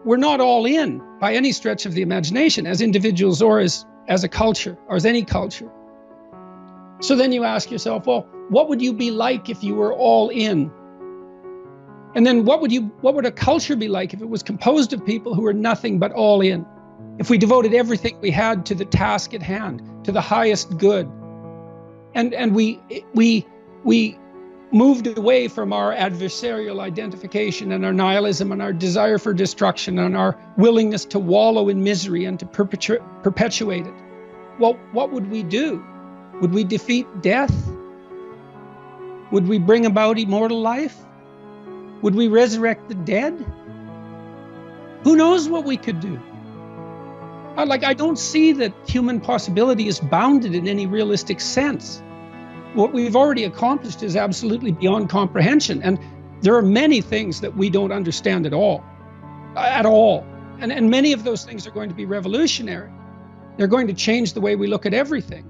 we're not all in by any stretch of the imagination as individuals or as a culture or as any culture. So then you ask yourself, well, what would you be like if you were all in? And then what would a culture be like if it was composed of people who were nothing but all in? If we devoted everything we had to the task at hand, to the highest good, and we moved away from our adversarial identification and our nihilism and our desire for destruction and our willingness to wallow in misery and to perpetuate it, well, what would we do? Would we defeat death? Would we bring about immortal life? Would we resurrect the dead? Who knows what we could do? I don't see that human possibility is bounded in any realistic sense. What we've already accomplished is absolutely beyond comprehension. And there are many things that we don't understand at all. And many of those things are going to be revolutionary. They're going to change the way we look at everything.